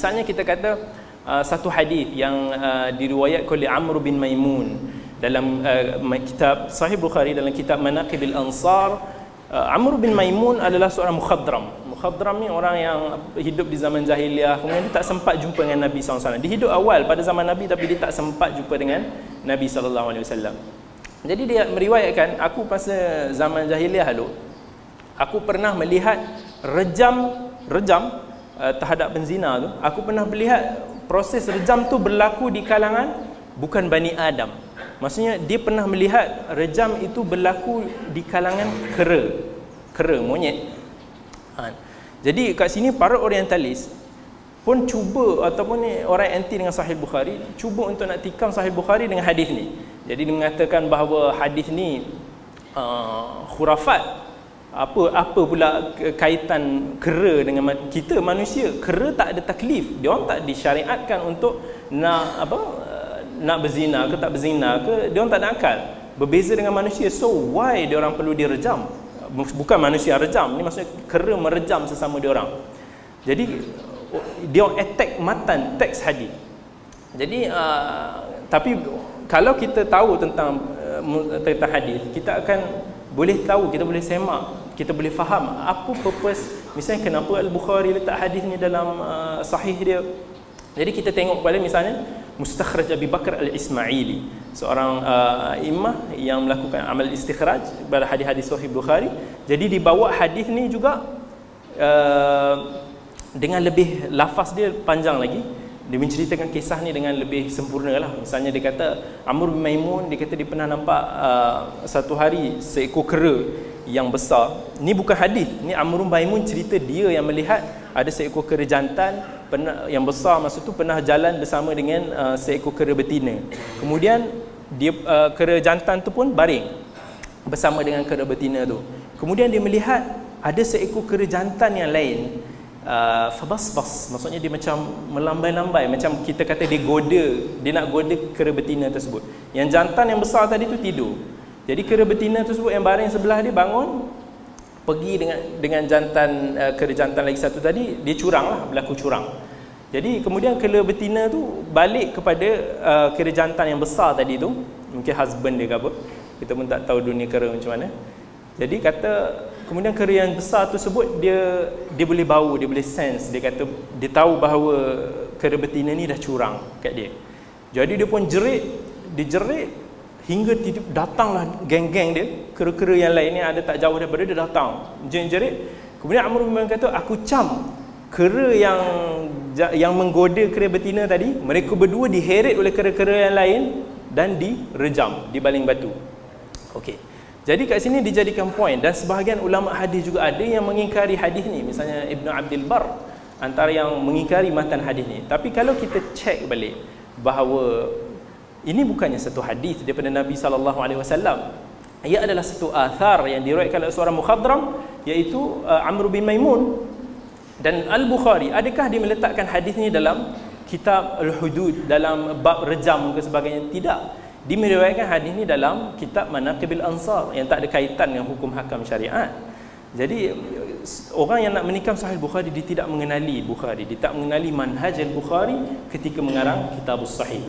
Misalnya kita kata satu hadis yang diriwayatkan oleh Amr bin Maimun dalam kitab Sahih Bukhari, dalam kitab Manaqibil Ansar. Amr bin Maimun adalah seorang mukhadram. Mukhadram ni orang yang hidup di zaman jahiliah, kemudian dia tak sempat jumpa dengan Nabi SAW. Dia hidup awal pada zaman Nabi, tapi dia tak sempat jumpa dengan Nabi SAW. Jadi dia meriwayatkan, aku pada zaman jahiliah dulu, aku pernah melihat rejam terhadap penzina tu. Aku pernah melihat proses rejam tu berlaku di kalangan bukan Bani Adam. Maksudnya dia pernah melihat rejam itu berlaku di kalangan kera, monyet. Jadi kat sini para orientalis pun cuba, ataupun ni orang anti dengan Sahih Bukhari, cuba untuk nak tikam Sahih Bukhari dengan hadis ni. Jadi dia mengatakan bahawa hadis ni khurafat. Apa pula kaitan kera dengan kita manusia? Kera tak ada taklif, dia orang tak disyariatkan untuk nak berzina ke tak berzina ke, dia orang tak ada akal. Berbeza dengan manusia, so why dia orang perlu direjam? Bukan manusia rejam, ni maksudnya kera merejam sesama dia orang. Jadi dia orang attack matan teks hadis. Jadi tapi kalau kita tahu tentang hadis, kita akan boleh tahu, kita boleh semak, kita boleh faham apa purpose, misalnya kenapa Al-Bukhari letak hadis ni dalam sahih dia. Jadi kita tengok pada misalnya Mustakhraj Abi Bakar Al-Ismaili, seorang imam yang melakukan amal istikhraj pada hadis-hadis Sahih Bukhari. Jadi dibawa hadis ni juga dengan lebih lafaz dia panjang lagi. Dia menceritakan kisah ni dengan lebih sempurna lah. Misalnya dia kata Amr bin Maimun, dia kata dia pernah nampak satu hari seekor kera yang besar. Ni bukan hadis, ni Amr bin Maimun cerita dia yang melihat ada seekor kera jantan yang besar masa tu pernah jalan bersama dengan seekor kera betina. Kemudian dia kera jantan tu pun baring bersama dengan kera betina tu. Kemudian dia melihat ada seekor kera jantan yang lain, fabasbas, maksudnya dia macam melambai-lambai, macam kita kata dia nak goda kera betina tersebut. Yang jantan yang besar tadi tu tidur. Jadi kera betina tersebut yang baring sebelah dia bangun, pergi dengan jantan, kera jantan lagi satu tadi, dia curang lah, berlaku curang. Jadi kemudian kera betina tu balik kepada kera jantan yang besar tadi tu, mungkin husband dia ke apa, kita pun tak tahu dunia kera macam mana. Jadi kata kemudian kera yang besar tu sebut dia boleh bau, dia boleh sense, dia kata dia tahu bahawa kera betina ni dah curang kat dia. Jadi dia pun jerit hingga datanglah geng-geng dia, kera-kera yang lain ni ada tak jauh daripada dia datang jerit. Kemudian Amr bin Maimun kata, aku cam kera yang menggoda kera betina tadi, mereka berdua diheret oleh kera-kera yang lain dan direjam di baling batu. Okey. Jadi kat sini dijadikan poin, dan sebahagian ulama hadis juga ada yang mengingkari hadis ni. Misalnya Ibn Abdul Bar antara yang mengingkari matan hadis ni. Tapi kalau kita cek balik bahawa ini bukannya satu hadis daripada Nabi SAW, ia adalah satu athar yang diriwayatkan oleh seorang mukhadram, iaitu Amr bin Maimun. Dan Al-Bukhari, adakah dia meletakkan hadis ni dalam kitab Al-Hudud, dalam bab rejam ke sebagainya? Tidak. Dia meriwayatkan hadis ni dalam kitab Manaqibil Ansar yang tak ada kaitan dengan hukum hakam syariat. Jadi orang yang nak menikam Sahih Bukhari, dia tidak mengenali Bukhari, dia tak mengenali manhaj Al-Bukhari ketika mengarang Kitabus Sahih.